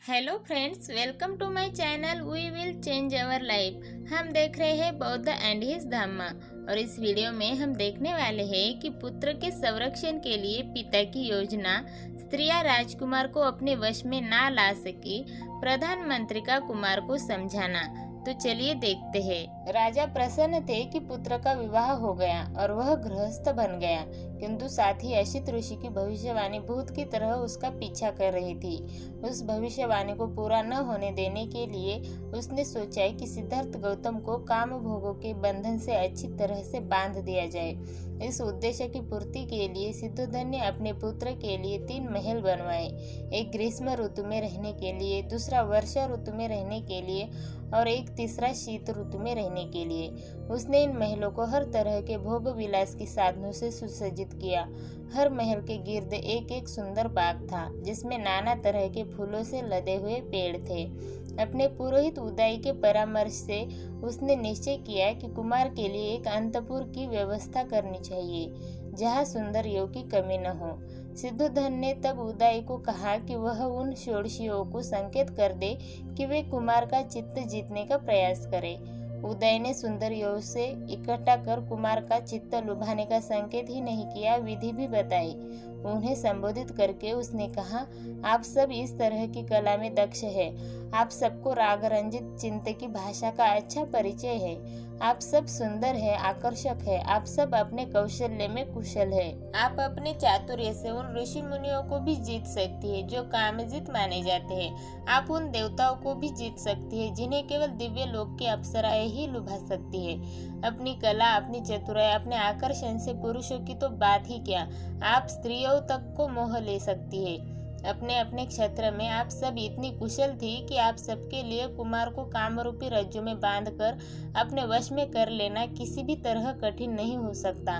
Hello friends, welcome to my channel we will change our life. हम देख रहे हैं बौद्ध एंड हिज धम्मा और इस वीडियो में हम देखने वाले हैं कि पुत्र के संरक्षण के लिए पिता की योजना स्त्रियां राजकुमार को अपने वश में ना ला सकी, प्रधानमंत्री का कुमार को समझाना। तो चलिए देखते हैं। राजा प्रसन्न थे कि पुत्र का विवाह हो गया और वह गृहस्थ बन गया, किंतु साथ ही असित ऋषि की भविष्यवाणी भूत की तरह उसका पीछा कर रही थी। उस भविष्यवाणी को पूरा न होने देने के लिए उसने सोचा कि सिद्धार्थ गौतम को काम भोगों के बंधन से अच्छी तरह से बांध दिया जाए। इस उद्देश्य की पूर्ति के लिए सिद्धोधन ने अपने पुत्र के लिए 3 महल बनवाए, एक ग्रीष्म ऋतु में रहने के लिए, दूसरा वर्षा ऋतु में रहने के लिए और एक तीसरा शीत ऋतु में रहने के लिए। उसने इन महलों को हर तरह के भोग विलास के साधनों से सुसज्जित किया। हर महल के गिर्द एक एक सुंदर बाग था, जिसमें नाना तरह के फूलों से लदे हुए पेड़ थे। अपने पुरोहित उदय के परामर्श से उसने निश्चय किया कि कुमार के लिए एक अंतपुर की व्यवस्था करनी चाहिए, जहाँ सुंदर योग की कमी न हो। सिद्धोधन ने तब उदय को कहा कि वह उन षोडशियों को संकेत कर दे कि वे कुमार का चित्त जीतने का प्रयास करें। उदय ने सुंदर योग से इकट्ठा कर कुमार का चित्त लुभाने का संकेत ही नहीं किया, विधि भी बताई। उन्हें संबोधित करके उसने कहा, आप सब इस तरह की कला में दक्ष है। आप सबको राग रंजित चिंत की भाषा का अच्छा परिचय है। आप सब सुंदर है, आकर्षक है। आप सब अपने कौशल्य में कुशल है। आप अपने चातुर्य से उन ऋषि मुनियों को भी जीत सकती है जो कामजित माने जाते हैं। आप उन देवताओं को भी जीत सकती है जिन्हें केवल दिव्य लोक की अप्सराएं ही लुभा सकती है। अपनी कला, अपनी चतुराई, अपने आकर्षण से पुरुषों की तो बात ही क्या, आप स्त्रियों तक को मोह ले सकती है। अपने अपने क्षेत्र में आप सब इतनी कुशल थी कि आप सबके लिए कुमार को कामरूपी रज्जु में बांधकर अपने वश में कर लेना किसी भी तरह कठिन नहीं हो सकता।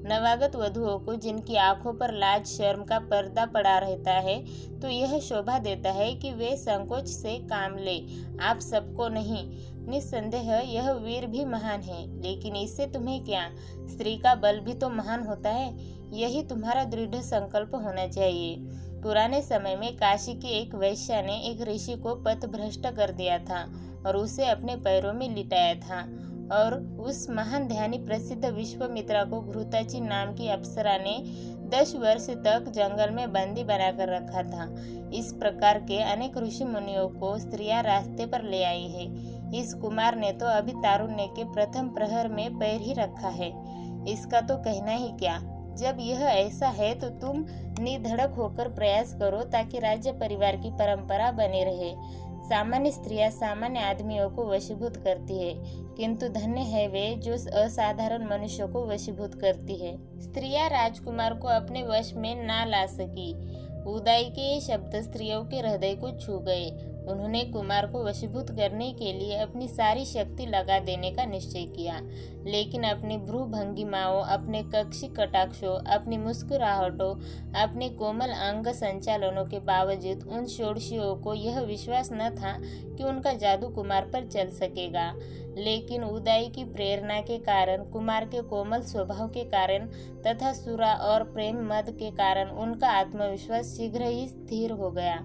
नवागत वधुओं को जिनकी आंखों पर लाज शर्म का पर्दा पड़ा रहता है, तो यह शोभा देता है कि वे संकोच से काम ले, आप सबको नहीं। निस्संदेह यह वीर भी महान है, लेकिन इससे तुम्हें क्या, स्त्री का बल भी तो महान होता है। यही तुम्हारा दृढ़ संकल्प होना चाहिए। पुराने समय में काशी की एक वैश्या ने एक ऋषि को पथभ्रष्ट कर दिया था और उसे अपने पैरों में लिटाया था, और उस महान ध्यानी प्रसिद्ध विश्वामित्रा को घृताची नाम की अप्सरा ने 10 वर्ष तक जंगल में बंदी बनाकर रखा था। इस प्रकार के अनेक ऋषि मुनियों को स्त्रियां रास्ते पर ले आई है। इस कुमार ने तो अभी तारुण्य के प्रथम प्रहर में पैर ही रखा है। इसका तो कहना ही क्या। जब यह ऐसा है तो तुम निधड़क होकर प्रयास करो ताकि राज्य परिवार की परंपरा बनी रहे। सामान्य स्त्रियां सामान्य आदमियों को वशीभूत करती है, किंतु धन्य है वे जो असाधारण मनुष्यों को वशीभूत करती है। स्त्रियां राजकुमार को अपने वश में ना ला सकी। उदय के ये शब्द स्त्रियों के हृदय को छू गए। उन्होंने कुमार को वशीभूत करने के लिए अपनी सारी शक्ति लगा देने का निश्चय किया, लेकिन अपनी भ्रू भंगिमाओं, अपने कक्षी कटाक्षों, अपनी मुस्कुराहटों, अपने कोमल अंग संचालनों के बावजूद उन षोडशियों को यह विश्वास न था कि उनका जादू कुमार पर चल सकेगा। लेकिन उदय की प्रेरणा के कारण, कुमार के कोमल स्वभाव के कारण तथा सुरा और प्रेम मद के कारण उनका आत्मविश्वास शीघ्र ही स्थिर हो गया।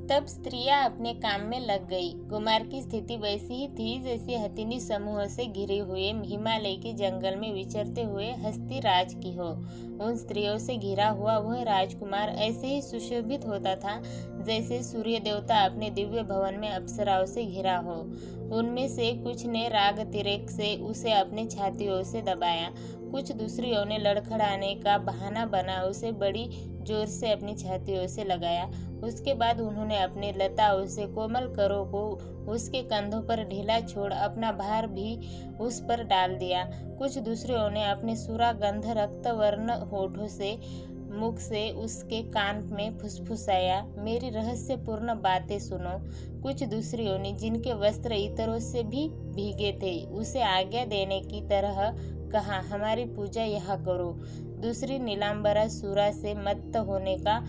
तब स्त्रियां अपने काम में लग गई। कुमार की स्थिति वैसी ही थी जैसी हथिनी समूह से घिरे हुए हिमालय के जंगल में विचरते हुए हस्ती राज की हो। उन स्त्रियों से घिरा हुआ वह राजकुमार ऐसे ही सुशोभित होता था जैसे सूर्य देवता अपने दिव्य भवन में अप्सराओं से घिरा हो। उनमें से कुछ ने राग तिरेक से उसे अपने छातियों से दबाया, कुछ दूसरियों ने लड़खड़ाने का बहाना बना उसे बड़ी जोर से अपनी छातियों से लगाया। उसके बाद उन्होंने अपने लताओं से कोमल करों को उसके कंधों पर ढीला छोड़ अपना भार भी उस पर डाल दिया। कुछ दूसरियों ने अपने सुरा गंध रक्त वर्ण होठों से मुख से उसके कान में फुसफुसाया, मेरी रहस्यपूर्ण बातें सुनो। कुछ दूसरियों ने, जिनके वस्त्र इतरों से भी भीगे थे, उसे आज्ञा देने की तरह कहा, हमारी पूजा यहाँ करो। दूसरी नीलांबरा सुरा से मत्त होने का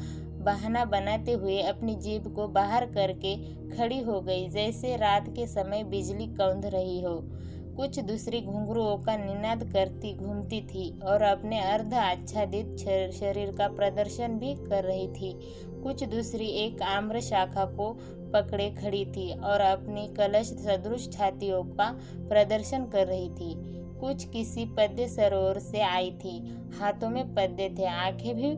बहाना बनाते हुए अपनी जीभ को बाहर करके खड़ी हो गई जैसे रात के समय बिजली कौंध रही हो। कुछ दूसरी घुंघरुओं का निनाद करती घूमती थी और अपने अर्ध आच्छादित शरीर का प्रदर्शन भी कर रही थी। कुछ दूसरी एक आम्र शाखा को पकड़े खड़ी थी और अपनी कलश सदृश छातियों का प्रदर्शन कर रही थी। कुछ किसी पद्य सरोवर से आई थी। हाथों में पद्य थे, आंखें भी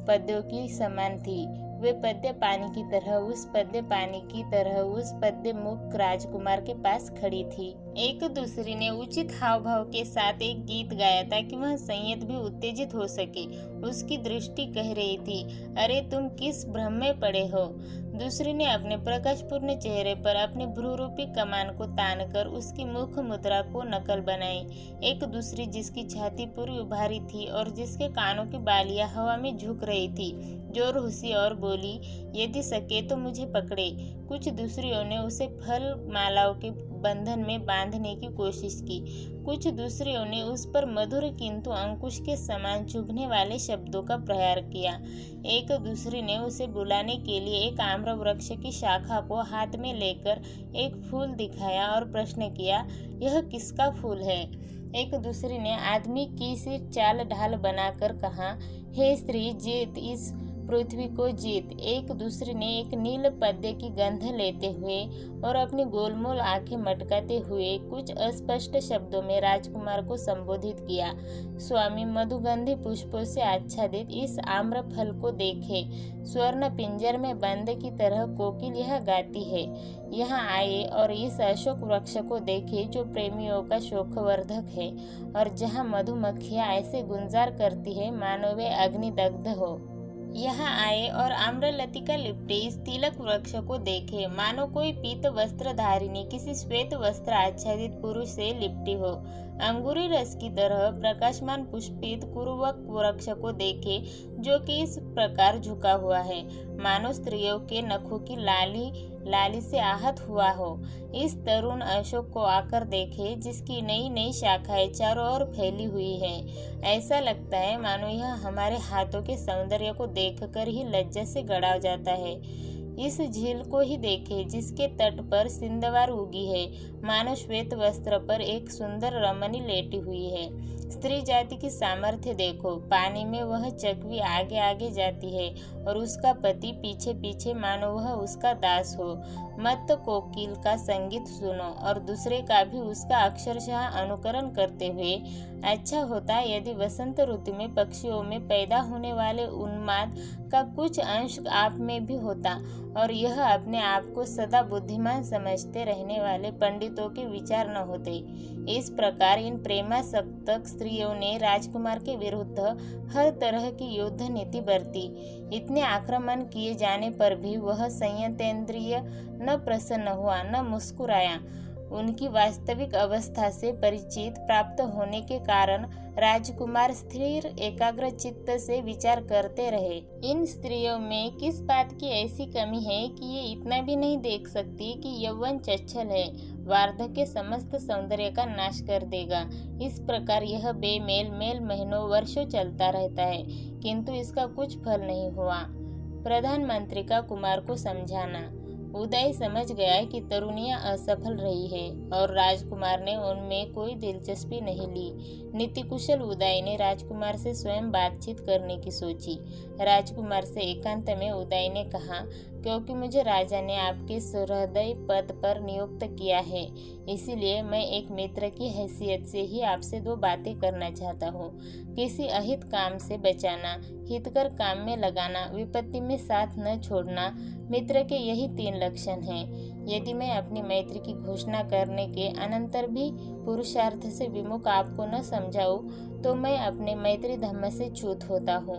पद्यों की समान थी। वे पद्य पानी की तरह उस पद्य पानी की तरह उस पद्य मुख राजकुमार के पास खड़ी थी। एक दूसरी ने उचित हाव भाव के साथ एक गीत गाया ताकि वह संयत भी उत्तेजित हो सके। उसकी दृष्टि कह रही थी, अरे तुम किस भ्रम में पड़े हो। दूसरी ने अपने प्रकाशपूर्ण चेहरे पर अपने भ्रूरूपी कमान को तानकर उसकी मुख मुद्रा को नकल बनाई। एक दूसरी जिसकी छाती पूरी उभारी थी और जिसके कानों की बालियां हवा में झुक रही थी, जोर हुसी और बोली, यदि सके तो मुझे पकड़े। कुछ दूसरियों ने उसे फल मालाओं के बंधन में बांधने की कोशिश की। कुछ दूसरियों ने उस पर मधुर किंतु अंकुश के समान चुभने वाले शब्दों का प्रहार किया। एक दूसरी ने उसे बुलाने के लिए एक आम्र वृक्ष की शाखा को हाथ में लेकर एक फूल दिखाया और प्रश्न किया, यह किसका फूल है। एक दूसरी ने आदमी की सी चाल ढाल बनाकर कहा, हे स्त्री, जीत इस पृथ्वी को जीत। एक दूसरे ने एक नील पद्य की गंध लेते हुए और अपनी गोलमोल आंखें मटकाते हुए कुछ अस्पष्ट शब्दों में राजकुमार को संबोधित किया। स्वामी, मधुगंधी पुष्पों से आच्छादित इस आम्र फल को देखे। स्वर्ण पिंजर में बंद की तरह कोकिल यह गाती है। यहाँ आए और इस अशोक वृक्ष को देखे जो प्रेमियों का शोकवर्धक है और जहाँ मधुमक्खियाँ ऐसे गुंजार करती है मानो वे अग्निदग्ध हो। यहाँ आए और आम्रलतिका लिपटे इस तिलक वृक्ष को देखे मानो कोई पीत वस्त्र धारिणी किसी श्वेत वस्त्र आच्छादित पुरुष से लिपटी हो। अंगूरी रस की तरह प्रकाशमान पुष्पित कुरुवक वृक्ष को देखे जो कि इस प्रकार झुका हुआ है मानो स्त्रियों के नखों की लाली से आहत हुआ हो। इस तरुण अशोक को आकर देखे जिसकी नई नई शाखाएं चारों ओर फैली हुई है। ऐसा लगता है मानो यह हमारे हाथों के सौंदर्य को देखकर ही लज्जा से गड़ा जाता है। इस झील को ही देखे जिसके तट पर सिंधवार उगी है मानो श्वेत वस्त्र पर एक सुंदर रमणी लेटी हुई है। स्त्री जाति की सामर्थ्य देखो, पानी में वह चकवी आगे आगे जाती है और उसका पति पीछे पीछे मानो वह उसका दास हो। मत कोकिल का संगीत सुनो और दूसरे का भी उसका अक्षरशः अनुकरण करते हुए। अच्छा होता यदि वसंत ऋतु में पक्षियों में पैदा होने वाले उन्माद का कुछ अंश आप में भी होता और यह अपने आप को सदा बुद्धिमान समझते रहने वाले पंडितों के विचार न होते। इस प्रकार इन प्रेमासक्त स्त्रियों ने राजकुमार के विरुद्ध हर तरह की युद्ध नीति बरती। इतने आक्रमण किए जाने पर भी वह संयतेंद्रिय न प्रसन्न हुआ न मुस्कुराया। उनकी वास्तविक अवस्था से परिचित प्राप्त होने के कारण राजकुमार स्थिर एकाग्र चित्त से विचार करते रहे। इन स्त्रियों में किस बात की ऐसी कमी है कि ये इतना भी नहीं देख सकती कि यौवन चंचल है, वार्धक्य समस्त सौंदर्य का नाश कर देगा। इस प्रकार यह बेमेल मेल महीनों वर्षों चलता रहता है किंतु इसका कुछ फल नहीं हुआ। प्रधानमंत्री का कुमार को समझाना। उदय समझ गया कि तरुणियां असफल रही है और राजकुमार ने उनमें कोई दिलचस्पी नहीं ली। नीतिकुशल उदय ने राजकुमार से स्वयं बातचीत करने की सोची। राजकुमार से एकांत में उदय ने कहा, क्योंकि मुझे राजा ने आपके सुहृदय पद पर नियुक्त किया है, इसीलिए मैं एक मित्र की हैसियत से ही आपसे दो बातें करना चाहता हूँ। किसी अहित काम से बचाना, हितकर काम में लगाना, विपत्ति में साथ न छोड़ना, मित्र के यही 3 लक्षण हैं। यदि मैं अपनी मैत्री की घोषणा करने के अनंतर भी पुरुषार्थ से विमुख आपको न समझाऊं तो मैं अपने मैत्री धर्म से च्युत होता हूँ।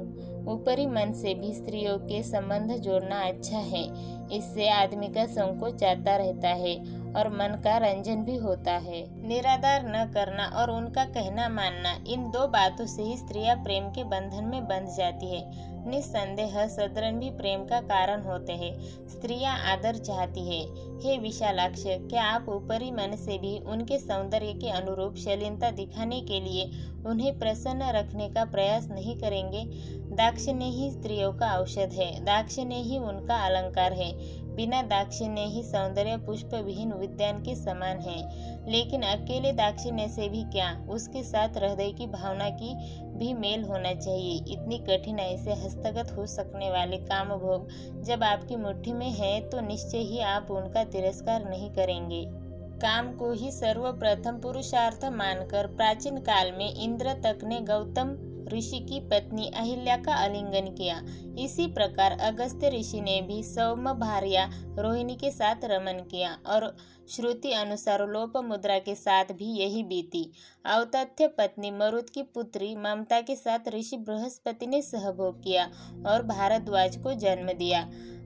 ऊपरी मन से भी स्त्रियों के संबंध जोड़ना अच्छा है, इससे आदमी का संकोच आता रहता है और मन का रंजन भी होता है। निरादर न करना और उनका कहना मानना, इन 2 बातों से ही स्त्रियां प्रेम के बंधन में बंध जाती है। निस्संदेह सदरण भी प्रेम का कारण होते हैं। स्त्रियां आदर चाहती है। हे विशालाक्ष, क्या आप ऊपरी मन से भी उनके सौंदर्य के अनुरूप शालीनता दिखाने के लिए उन्हें प्रसन्न रखने का प्रयास नहीं करेंगे? दाक्षिण्य ही स्त्रियों का औषध है, दाक्षिण्य ही उनका अलंकार है। बिना दाक्षिण्य ही सौंदर्य पुष्प विहीन उद्यान के समान है। लेकिन अकेले दाक्षिण्य से भी क्या, उसके साथ हृदय की भावना की भी मेल होना चाहिए। इतनी कठिनाई से हस्तगत हो सकने वाले काम भोग जब आपकी मुट्ठी में है तो निश्चय ही आप उनका तिरस्कार नहीं करेंगे। काम को ही सर्वप्रथम पुरुषार्थ मानकर प्राचीन काल में इंद्र तक ने गौतम ऋषि की पत्नी अहिल्या का आलिंगन किया। इसी प्रकार अगस्त्य ऋषि ने भी सौम्य भार्या रोहिणी के साथ रमन किया और श्रुति अनुसार लोपमुद्रा के साथ भी यही बीती। औतथ्य पत्नी मरुत की पुत्री ममता के साथ ऋषि बृहस्पति ने सहभोग किया और भारद्वाज को जन्म दिया।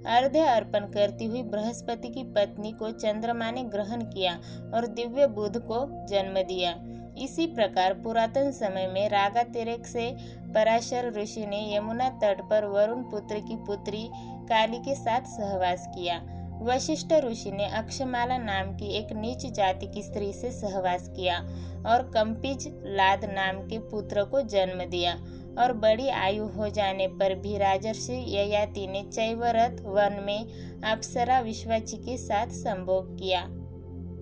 अर्घ्य अर्पण करती हुई बृहस्पति की पत्नी को चंद्रमा ने ग्रहण किया और दिव्य बुध को जन्म दिया। इसी प्रकार पुरातन समय में रागातिरेक से पराशर ऋषि ने यमुना तट पर वरुण पुत्र की पुत्री काली के साथ सहवास किया। वशिष्ठ ऋषि ने अक्षमाला नाम की एक नीच जाति की स्त्री से सहवास किया और कंपिज लाद नाम के पुत्र को जन्म दिया। और बड़ी आयु हो जाने पर भी राजर्षि ययाति ने चैवरथ वन में अप्सरा विश्वाची के साथ संभोग किया।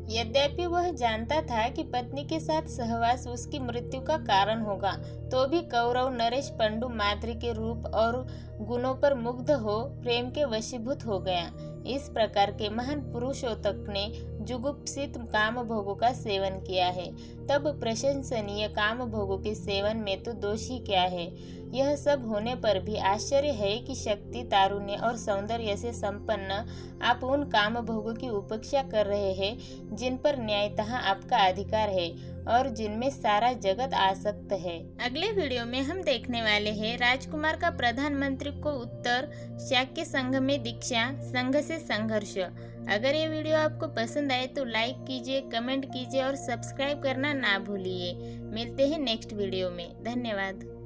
यद्यपि वह जानता था कि पत्नी के साथ सहवास उसकी मृत्यु का कारण होगा, तो भी कौरव नरेश पंडु माद्री के रूप और गुणों पर मुग्ध हो प्रेम के वशीभूत हो गया। इस प्रकार के महान पुरुषोत्तक ने जुगुप्सित काम भोगों का सेवन किया है, तब प्रशंसनीय काम भोगों के सेवन में तो दोष ही क्या है। यह सब होने पर भी आश्चर्य है कि शक्ति, तारुण्य और सौंदर्य से संपन्न आप उन काम भोगों की उपेक्षा कर रहे हैं जिन पर न्यायतः आपका अधिकार है और जिनमें सारा जगत आसक्त है। अगले वीडियो में हम देखने वाले हैं राजकुमार का प्रधानमंत्री को उत्तर, शाक्य संघ में दीक्षा, संघ से संघर्ष। अगर ये वीडियो आपको पसंद आए तो लाइक कीजिए, कमेंट कीजिए और सब्सक्राइब करना ना भूलिए। मिलते हैं नेक्स्ट वीडियो में। धन्यवाद।